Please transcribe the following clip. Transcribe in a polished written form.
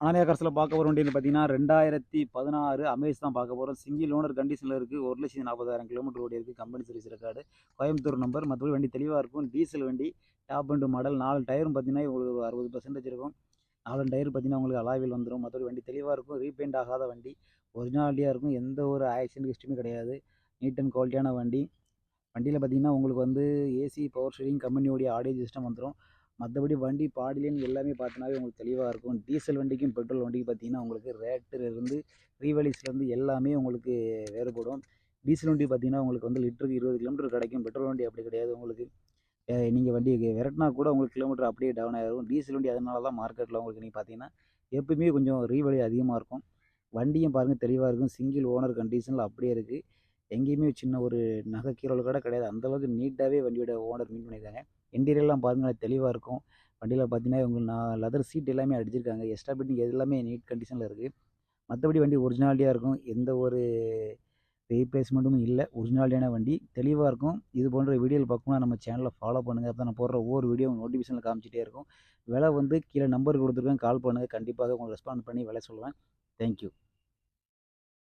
அனானியா கார்ஸில் பார்க்க போகிற வண்டின்னு பார்த்தீங்கன்னா 2016 அமேஸ் தான் பார்க்க போகிறோம். சிங்கிள் ஓனர் கண்டிஷனில் இருக்குது. 1,40,000 கிலோமீட்டர் ஓடி இருக்குது. Company service record, Coimbatore number. மற்றபடி வண்டி தெளிவாக இருக்கும். டீசல் வண்டி, டாப் அண்ட் மாடல். 4 டயரும் பார்த்தீங்கன்னா உங்களுக்கு ஒரு 60% இருக்கும். 4 டயர் பார்த்தீங்கன்னா உங்களுக்கு அலாவில் வந்துடும். மற்றபடி வண்டி தெளிவாக இருக்கும். ரீபெயிண்ட் ஆகாத வண்டி, ஒரிஜினாலிட்டியாக இருக்கும். எந்த ஒரு ஆக்சிடென்ட் ஹிஸ்ட்ரியுமே கிடையாது. நீட் அண்ட் குவாலிட்டியான வண்டி. வண்டியில் பார்த்தீங்கன்னா உங்களுக்கு வந்து ஏசி, பவர் ஸ்டீரிங், கம்பெனியோடைய ஆடியோ சிஸ்டம் வந்துடும். மற்றபடி வண்டி பாடிலேன்னு எல்லாமே பார்த்தோன்னாவே உங்களுக்கு தெளிவாக இருக்கும். டீசல் வண்டிக்கும் பெட்ரோல் வண்டிக்கும் பார்த்தீங்கன்னா உங்களுக்கு ரேட்டுலேருந்து ரீவலிஸ்லேருந்து எல்லாமே உங்களுக்கு வேறுபடும். டீசல் வண்டி பார்த்தீங்கன்னா உங்களுக்கு வந்து லிட்டருக்கு 20 கிலோமீட்டர் கிடைக்கும். பெட்ரோல் வண்டி அப்படி கிடையாது. உங்களுக்கு நீங்கள் வண்டி விரட்டினா கூட உங்களுக்கு கிலோமீட்டர் அப்படியே டவுன் ஆகிடும். டீசல் வண்டி அதனால தான் மார்க்கெட்டில் உங்களுக்கு நீங்கள் பார்த்தீங்கன்னா எப்பவுமே கொஞ்சம் ரீவலி அதிகமாக இருக்கும். வண்டியும் பாருங்கள் தெளிவாக இருக்கும். சிங்கிள் ஓனர் கண்டிஷனில் அப்படியே இருக்குது. எங்கேயுமே சின்ன ஒரு நகை கீறல் கூட கிடையாது. அந்தளவுக்கு நீட்டாகவே வண்டியோட ஓனர் மெயின்டைன் பண்ணியிருக்காங்க. இன்டீரியர்லாம் பாருங்கள் தெளிவாக இருக்கும். வண்டியில் பார்த்தீங்கன்னா உங்களுக்கு லெதர் சீட் எல்லாமே அடிச்சிருக்காங்க. எக்ஸ்ட்ரா ஃபிட்டிங் எல்லாமே நீட் கண்டிஷனில் இருக்குது. மற்றபடி வண்டி ஒரிஜினாலிட்டியாக இருக்கும். எந்த ஒரு ரீப்ளேஸ்மெண்ட்டும் இல்லை. ஒரிஜினாலிட்டியான வண்டி தெளிவாக இருக்கும். இது போன்ற வீடியோவில் பார்க்கணும்னா நம்ம சேனலை ஃபாலோ பண்ணுங்கள். அப்போ நான் போடுற ஒவ்வொரு வீடியோ நோட்டிஃபிகேஷனில் காமிச்சிட்டே இருக்கும். விலை வந்து கீழே நம்பர் கொடுத்துருக்கேன். கால் பண்ணுங்கள். கண்டிப்பாக உங்களுக்கு ரெஸ்பாண்ட் பண்ணி விலை சொல்லுவேன். தேங்க்யூ.